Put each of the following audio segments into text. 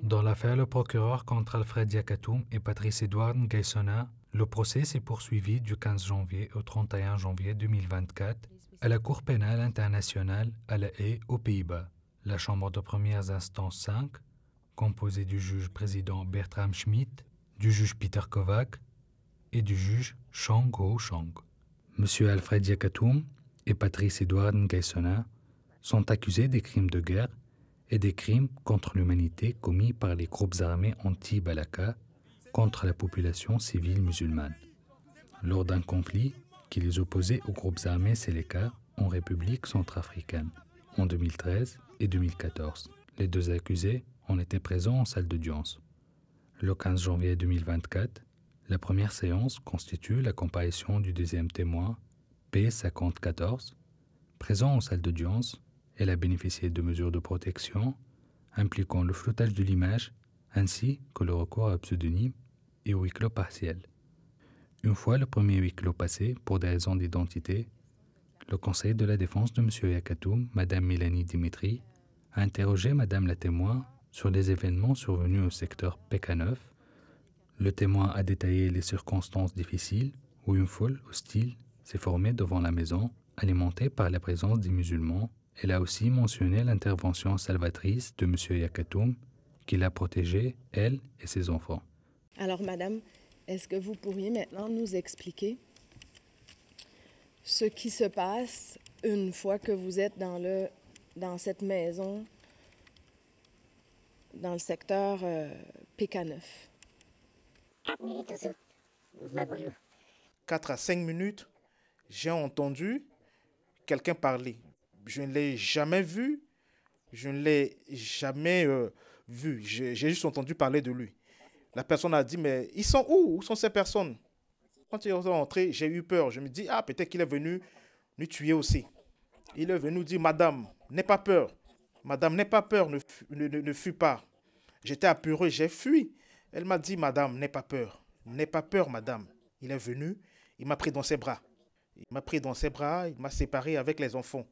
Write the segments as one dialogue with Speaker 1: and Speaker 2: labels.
Speaker 1: Dans l'affaire Le Procureur contre Alfred Diakatoum et Patrice Edouard Nguessona, le procès s'est poursuivi du 15 janvier au 31 janvier 2024 à la Cour pénale internationale à La Haye, aux Pays-Bas. La Chambre de premières instances 5, composée du juge président Bertram Schmitt, du juge Peter Kovac et du juge Chang Ho-Chang. M. Alfred Diakatoum et Patrice Edouard Nguessona sont accusés des crimes de guerre et des crimes contre l'humanité commis par les groupes armés anti-Balaka contre la population civile musulmane, lors d'un conflit qui les opposait aux groupes armés Séléka en République centrafricaine en 2013 et 2014. Les deux accusés ont été présents en salle d'audience. Le 15 janvier 2024, la première séance constitue la comparution du deuxième témoin, P5014, présent en salle d'audience. Elle a bénéficié de mesures de protection impliquant le floutage de l'image ainsi que le recours à pseudonyme et au huis clos partiel. Une fois le premier huis clos passé pour des raisons d'identité, le conseil de la défense de M. Diakatoum, Mme Mélanie Dimitri, a interrogé Mme la témoin sur les événements survenus au secteur PK9. Le témoin a détaillé les circonstances difficiles où une foule hostile s'est formée devant la maison, alimentée par la présence des musulmans. Elle a aussi mentionné l'intervention salvatrice de M. Diakatoum, qui l'a protégée, elle et ses enfants.
Speaker 2: Alors, madame, est-ce que vous pourriez maintenant nous expliquer ce qui se passe une fois que vous êtes dans cette maison, dans le secteur PK9?
Speaker 3: 4 à 5 minutes, j'ai entendu quelqu'un parler. Je ne l'ai jamais vu, je ne l'ai jamais vu. J'ai juste entendu parler de lui. La personne a dit, mais ils sont où? Où sont ces personnes? Quand ils sont entrés, j'ai eu peur. Je me dis, ah, peut-être qu'il est venu nous tuer aussi. Il est venu nous dire, madame, n'aie pas peur. Madame, n'aie pas peur, ne fuis pas. J'étais apeuré, j'ai fui. Elle m'a dit, madame, n'aie pas peur. N'aie pas peur, madame. Il est venu, il m'a pris dans ses bras. Il m'a pris dans ses bras, il m'a séparé avec les enfants.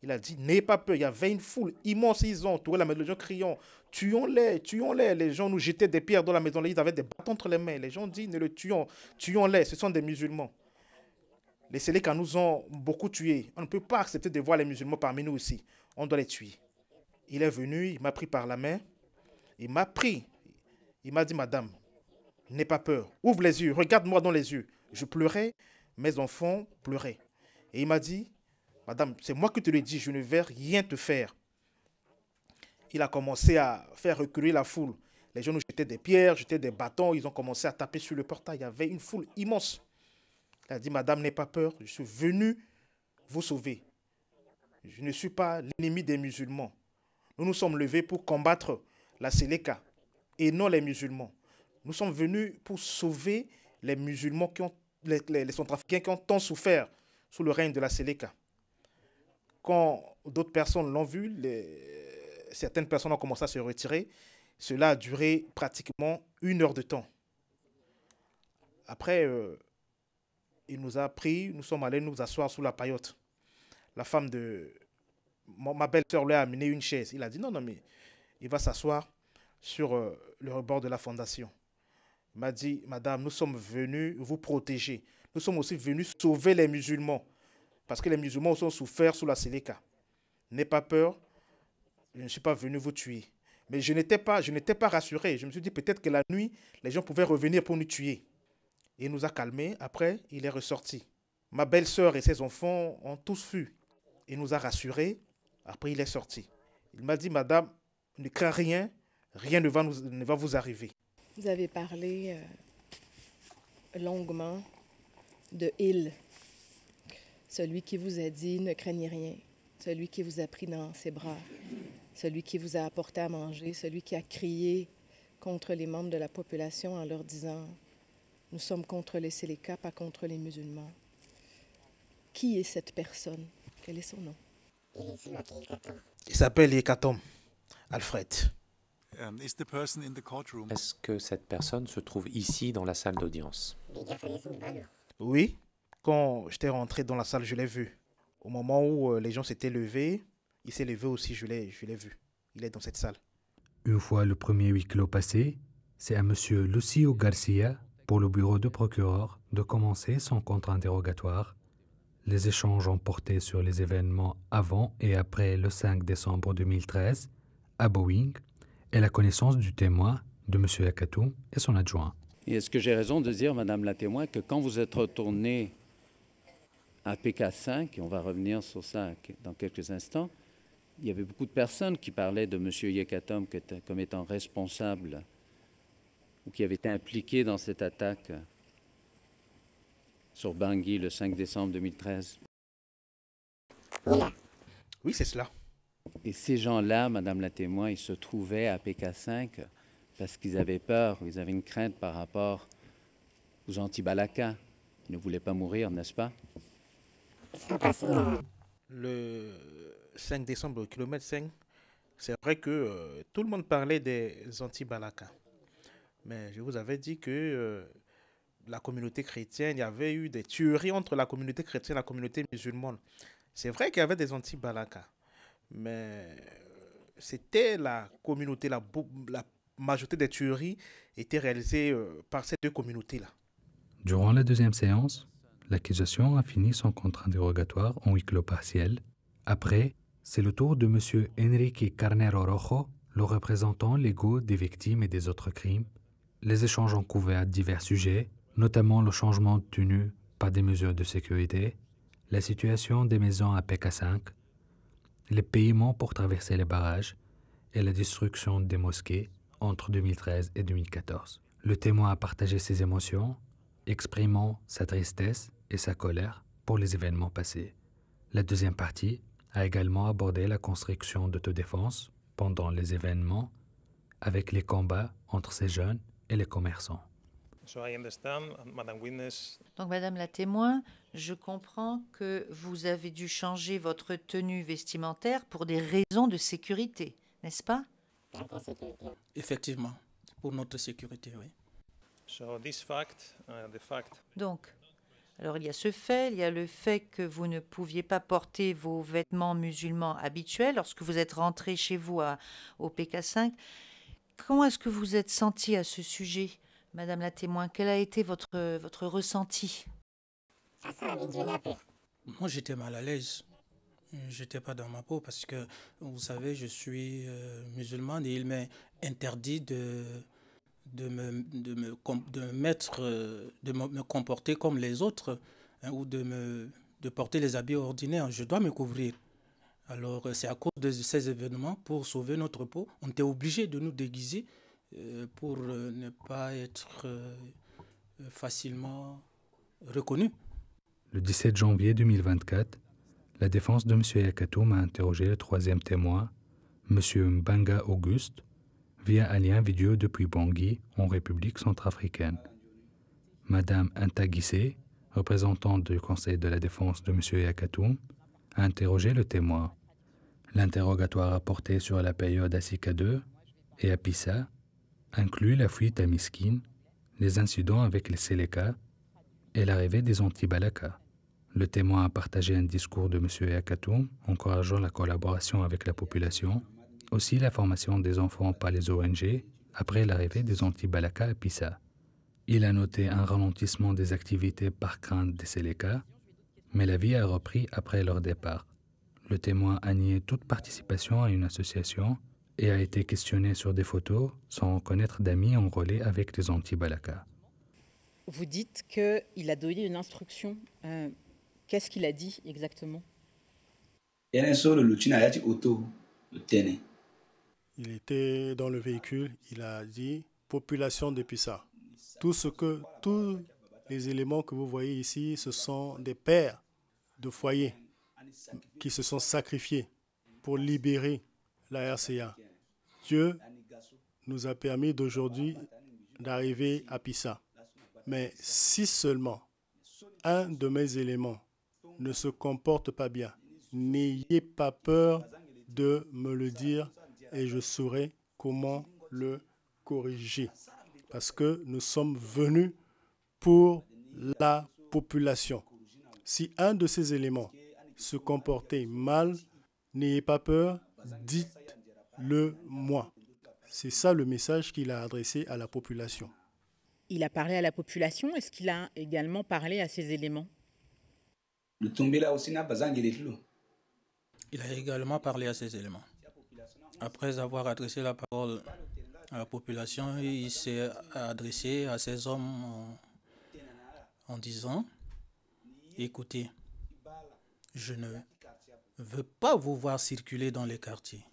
Speaker 3: Il a dit, n'ayez pas peur. Il y avait une foule immense, ils ont entouré la maison, les gens criant, tuons-les, tuons-les. Les gens nous jetaient des pierres dans la maison, ils avaient des bâtons entre les mains. Les gens disent, ne le tuons, tuons-les, ce sont des musulmans. Les Séléka nous ont beaucoup tués. On ne peut pas accepter de voir les musulmans parmi nous aussi. On doit les tuer. Il est venu, il m'a pris par la main, il m'a pris. Il m'a dit, madame, n'aie pas peur, ouvre les yeux, regarde-moi dans les yeux. Je pleurais, mes enfants pleuraient. Et il m'a dit, madame, c'est moi qui te le dis, je ne vais rien te faire. Il a commencé à faire reculer la foule. Les gens nous jetaient des pierres, jetaient des bâtons, ils ont commencé à taper sur le portail. Il y avait une foule immense. Il a dit, madame, n'aie pas peur, je suis venu vous sauver. Je ne suis pas l'ennemi des musulmans. Nous nous sommes levés pour combattre la Séléka et non les musulmans. Nous sommes venus pour sauver les musulmans, les centrafricains qui ont tant souffert sous le règne de la Séléka. Quand d'autres personnes l'ont vu, certaines personnes ont commencé à se retirer. Cela a duré pratiquement 1 heure de temps. Après, il nous a pris, nous sommes allés nous asseoir sous la paillote. La femme de ma belle-sœur lui a amené une chaise. Il a dit non, mais il va s'asseoir sur le rebord de la fondation. Il m'a dit, madame, nous sommes venus vous protéger. Nous sommes aussi venus sauver les musulmans. Parce que les musulmans ont souffert sous la Séléka. N'aie pas peur, je ne suis pas venu vous tuer. Mais je n'étais pas rassuré. Je me suis dit peut-être que la nuit, les gens pouvaient revenir pour nous tuer. Il nous a calmés. Après, il est ressorti. Ma belle-sœur et ses enfants ont tous fui. Il nous a rassurés. Après, il est sorti. Il m'a dit, madame, ne crains rien. Rien ne va vous arriver.
Speaker 2: Vous avez parlé longuement de Il, celui qui vous a dit ne craignez rien, celui qui vous a pris dans ses bras, celui qui vous a apporté à manger, celui qui a crié contre les membres de la population en leur disant nous sommes contre les Séléka, pas contre les musulmans. Qui est cette personne? Quel est son nom?
Speaker 3: Il s'appelle Yekatom, Alfred.
Speaker 4: Est-ce que cette personne se trouve ici dans la salle d'audience?
Speaker 3: Oui, quand j'étais rentré dans la salle, je l'ai vu. Au moment où les gens s'étaient levés, il s'est levé aussi, je l'ai vu. Il est dans cette salle.
Speaker 1: Une fois le premier huis clos passé, c'est à M. Lucio Garcia, pour le bureau de procureur, de commencer son contre-interrogatoire. Les échanges ont porté sur les événements avant et après le 5 décembre 2013 à Boeing et la connaissance du témoin de M. Yakatoum et son adjoint.
Speaker 5: Et est-ce que j'ai raison de dire, Madame la témoin, que quand vous êtes retourné à PK5, et on va revenir sur ça dans quelques instants, il y avait beaucoup de personnes qui parlaient de M. Yakatoum comme étant responsable ou qui avaient été impliqués dans cette attaque sur Bangui le 5 décembre 2013.
Speaker 3: Oui, c'est cela.
Speaker 5: Et ces gens-là, Madame la témoin, ils se trouvaient à PK5 parce qu'ils avaient peur, ils avaient une crainte par rapport aux anti-Balaka. Ils ne voulaient pas mourir, n'est-ce pas?
Speaker 3: Le 5 décembre, au kilomètre 5, c'est vrai que tout le monde parlait des anti-Balaka. Mais je vous avais dit que la communauté chrétienne, il y avait eu des tueries entre la communauté chrétienne et la communauté musulmane. C'est vrai qu'il y avait des anti-Balaka. Mais c'était la communauté, la majorité des tueries étaient réalisées par ces deux communautés-là.
Speaker 1: Durant la deuxième séance, l'accusation a fini son contre-interrogatoire en huis clos partiel. Après, c'est le tour de M. Enrique Carnero Rojo, le représentant légaux des victimes et des autres crimes. Les échanges ont couvert divers sujets, notamment le changement de tenue par des mesures de sécurité, la situation des maisons à PK5, les paiements pour traverser les barrages et la destruction des mosquées entre 2013 et 2014. Le témoin a partagé ses émotions, exprimant sa tristesse et sa colère pour les événements passés. La deuxième partie a également abordé la construction d'autodéfense pendant les événements avec les combats entre ces jeunes et les commerçants.
Speaker 6: Donc, Madame la témoin, je comprends que vous avez dû changer votre tenue vestimentaire pour des raisons de sécurité, n'est-ce pas?
Speaker 7: Effectivement, pour notre sécurité, oui.
Speaker 6: Donc, alors il y a ce fait, il y a le fait que vous ne pouviez pas porter vos vêtements musulmans habituels lorsque vous êtes rentré chez vous au PK5. Comment est-ce que vous êtes senti à ce sujet, Madame la témoin? Quel a été votre ressenti?
Speaker 7: Moi, j'étais mal à l'aise. J'étais pas dans ma peau parce que, vous savez, je suis musulman et il m'est interdit de me comporter comme les autres, hein, ou de porter les habits ordinaires. Je dois me couvrir. Alors, c'est à cause de ces événements, pour sauver notre peau, on était obligé de nous déguiser pour ne pas être facilement reconnus.
Speaker 1: Le 17 janvier 2024, la défense de M. Yakatoum a interrogé le troisième témoin, M. Mbanga Auguste, via un lien vidéo depuis Bangui, en République centrafricaine. Madame Anta Guissé, représentante du Conseil de la défense de M. Yakatoum, a interrogé le témoin. L'interrogatoire a porté sur la période à Sika 2 et à Pissa, inclut la fuite à Miskine, les incidents avec les Séléka et l'arrivée des anti-Balaka. Le témoin a partagé un discours de M. Yakatoum encourageant la collaboration avec la population, aussi la formation des enfants par les ONG après l'arrivée des anti-Balaka à Pissa. Il a noté un ralentissement des activités par crainte des Séléka, mais la vie a repris après leur départ. Le témoin a nié toute participation à une association et a été questionné sur des photos sans reconnaître d'amis enrôlés avec les anti-Balaka.
Speaker 8: Vous dites qu'il a donné une instruction. Qu'est-ce qu'il a dit exactement?
Speaker 9: Il
Speaker 10: était dans le véhicule, il a dit « Population de Pissa ». Tous les éléments que vous voyez ici, ce sont des pères de foyer qui se sont sacrifiés pour libérer la RCA. Dieu nous a permis d'aujourd'hui d'arriver à Pissa. Mais si seulement un de mes éléments ne se comporte pas bien, n'ayez pas peur de me le dire et je saurai comment le corriger. Parce que nous sommes venus pour la population. Si un de ces éléments se comportait mal, n'ayez pas peur, dites-le moi. C'est ça le message qu'il a adressé à la population.
Speaker 8: Il a parlé à la population. Est-ce qu'il a également parlé à ces éléments?
Speaker 7: Il a également parlé à ces éléments. Après avoir adressé la parole à la population, il s'est adressé à ces hommes en disant, écoutez, je ne veux pas vous voir circuler dans les quartiers.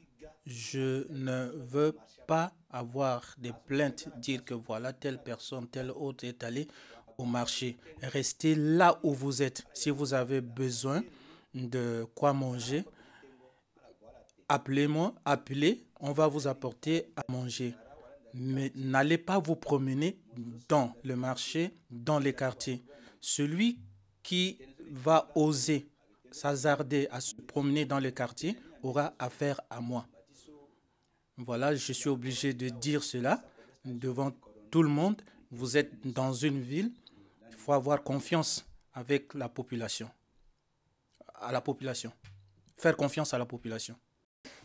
Speaker 7: Je ne veux pas avoir des plaintes, dire que voilà, telle personne, telle autre est allée au marché. Restez là où vous êtes. Si vous avez besoin de quoi manger, appelez-moi, appelez, on va vous apporter à manger. Mais n'allez pas vous promener dans le marché, dans les quartiers. Celui qui va oser s'hasarder à se promener dans les quartiers aura affaire à moi. Voilà, je suis obligé de dire cela devant tout le monde. Vous êtes dans une ville, il faut avoir confiance avec la population. À la population. Faire confiance à la population.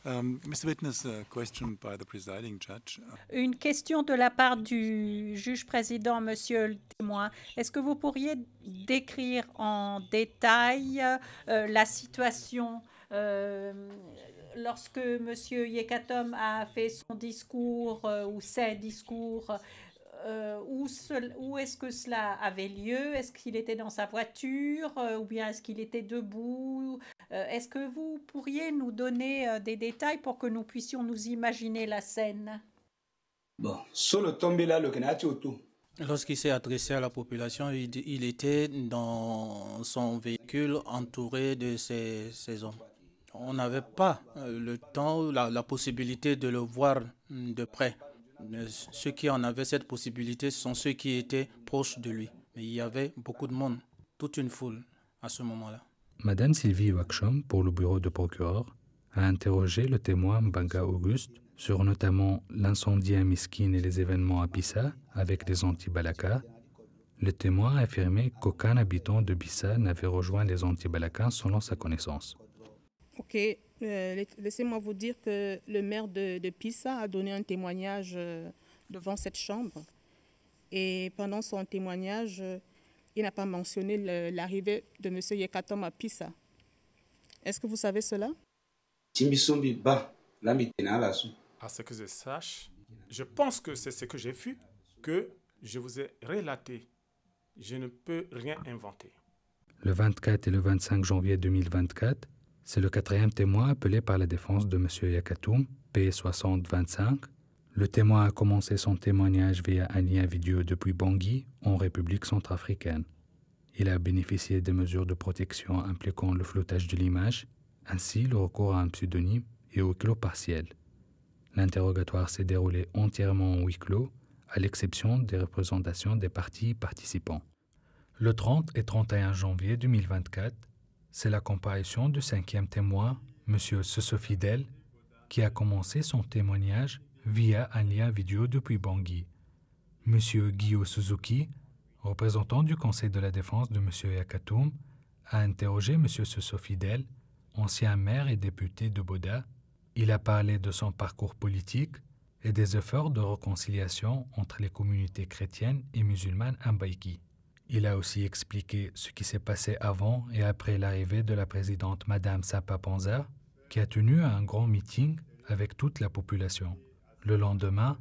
Speaker 11: Mr. Witness, a question by the presiding judge.
Speaker 12: Une question de la part du juge président, monsieur le témoin. Est-ce que vous pourriez décrire en détail la situation lorsque monsieur Yekatom a fait son discours ou ses discours? Où est-ce que cela avait lieu? Est-ce qu'il était dans sa voiture ou bien est-ce qu'il était debout? Est-ce que vous pourriez nous donner des détails pour que nous puissions nous imaginer la scène?
Speaker 7: Bon, lorsqu'il s'est adressé à la population, il était dans son véhicule entouré de ces hommes. On n'avait pas le temps, la possibilité de le voir de près. Ceux qui en avaient cette possibilité sont ceux qui étaient proches de lui. Mais il y avait beaucoup de monde, toute une foule à ce moment-là.
Speaker 1: Madame Sylvie Wakshom, pour le bureau de procureur, a interrogé le témoin Mbanga Auguste sur notamment l'incendie à Miskine et les événements à Bissa avec les anti-Balaka. Le témoin a affirmé qu'aucun habitant de Bissa n'avait rejoint les anti-Balaka selon sa connaissance.
Speaker 13: Ok, laissez-moi vous dire que le maire de Pissa a donné un témoignage devant cette chambre. Et pendant son témoignage, il n'a pas mentionné l'arrivée de M. Yekatom à Pissa. Est-ce que vous savez cela?
Speaker 14: À ce que je sache, je pense que c'est ce que j'ai vu, que je vous ai relaté. Je ne peux rien inventer.
Speaker 1: Le 24 et le 25 janvier 2024, c'est le quatrième témoin appelé par la défense de M. Yakatoum, P6025. Le témoin a commencé son témoignage via un lien vidéo depuis Bangui, en République centrafricaine. Il a bénéficié des mesures de protection impliquant le floutage de l'image, ainsi le recours à un pseudonyme et au clos partiel. L'interrogatoire s'est déroulé entièrement en huis clos, à l'exception des représentations des parties participants. Le 30 et 31 janvier 2024, c'est la comparution du cinquième témoin, M. Soso Fidel, qui a commencé son témoignage via un lien vidéo depuis Bangui. M. Guyo Suzuki, représentant du Conseil de la défense de M. Yakatoum, a interrogé M. Soso Fidel, ancien maire et député de Boda. Il a parlé de son parcours politique et des efforts de réconciliation entre les communautés chrétiennes et musulmanes à Mbaïki. Il a aussi expliqué ce qui s'est passé avant et après l'arrivée de la présidente Madame Sapa Panza, qui a tenu un grand meeting avec toute la population. Le lendemain,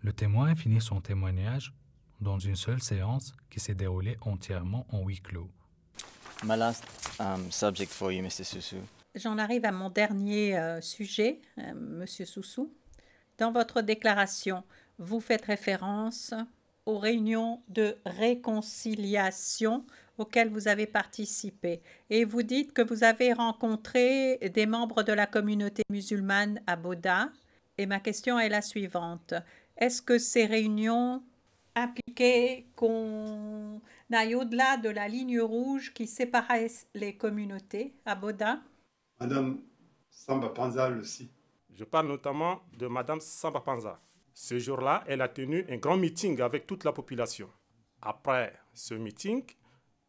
Speaker 1: le témoin a fini son témoignage dans une seule séance qui s'est déroulée entièrement en huis clos.
Speaker 15: My last subject for you, Mr. Susu.
Speaker 12: J'en arrive à mon dernier sujet, Monsieur Soussou. Dans votre déclaration, vous faites référence aux réunions de réconciliation auxquelles vous avez participé. Et vous dites que vous avez rencontré des membres de la communauté musulmane à Boda. Et ma question est la suivante. Est-ce que ces réunions impliquaient qu'on aille au-delà de la ligne rouge qui séparait les communautés à Boda?
Speaker 16: Madame Samba Panza le sait.
Speaker 14: Je parle notamment de Madame Samba Panza. Ce jour-là, elle a tenu un grand meeting avec toute la population. Après ce meeting,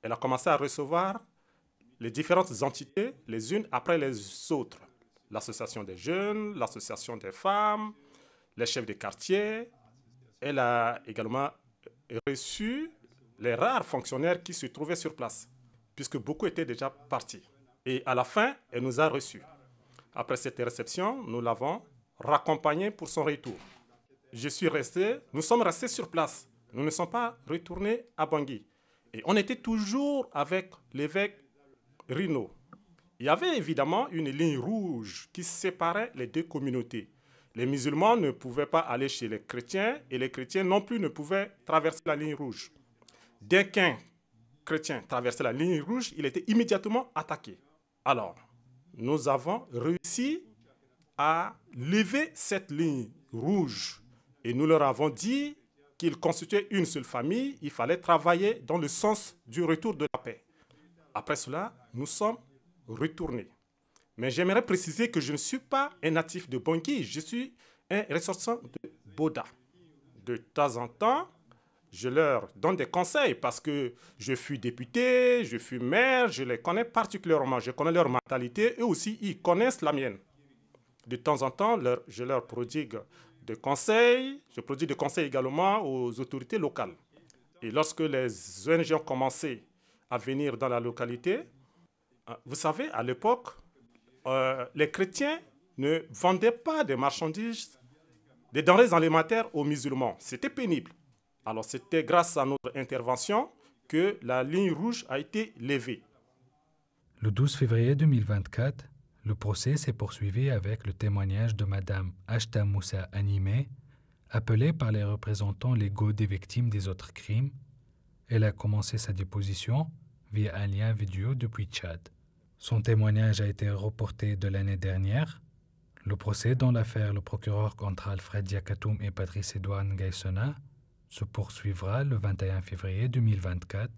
Speaker 14: elle a commencé à recevoir les différentes entités, les unes après les autres. L'association des jeunes, l'association des femmes, les chefs de quartier. Elle a également reçu les rares fonctionnaires qui se trouvaient sur place, puisque beaucoup étaient déjà partis. Et à la fin, elle nous a reçus. Après cette réception, nous l'avons raccompagnée pour son retour. Nous sommes restés sur place. Nous ne sommes pas retournés à Bangui. Et on était toujours avec l'évêque Rino. Il y avait évidemment une ligne rouge qui séparait les deux communautés. Les musulmans ne pouvaient pas aller chez les chrétiens et les chrétiens non plus ne pouvaient traverser la ligne rouge. Dès qu'un chrétien traversait la ligne rouge, il était immédiatement attaqué. Alors, nous avons réussi à lever cette ligne rouge et nous leur avons dit qu'ils constituaient une seule famille, il fallait travailler dans le sens du retour de la paix. Après cela, nous sommes retournés. Mais j'aimerais préciser que je ne suis pas un natif de Bangui, je suis un ressortissant de Boda. De temps en temps, je leur donne des conseils parce que je suis député, je suis maire, je les connais particulièrement, je connais leur mentalité, eux aussi, ils connaissent la mienne. De temps en temps, je leur prodigue des conseils, je prodigue des conseils également aux autorités locales. Et lorsque les ONG ont commencé à venir dans la localité, vous savez, à l'époque, les chrétiens ne vendaient pas des marchandises, des denrées alimentaires aux musulmans. C'était pénible. Alors c'était grâce à notre intervention que la ligne rouge a été levée.
Speaker 1: Le 12 février 2024, le procès s'est poursuivi avec le témoignage de Mme Ashta Moussa Animé, appelée par les représentants légaux des victimes des autres crimes. Elle a commencé sa déposition via un lien vidéo depuis Tchad. Son témoignage a été reporté de l'année dernière. Le procès dans l'affaire le procureur contre Alfred Diakatoum et Patrice Edouard Ngaïsona se poursuivra le 21 février 2024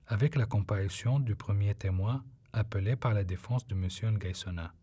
Speaker 1: avec la comparution du premier témoin appelé par la défense de M. Ngaïsona.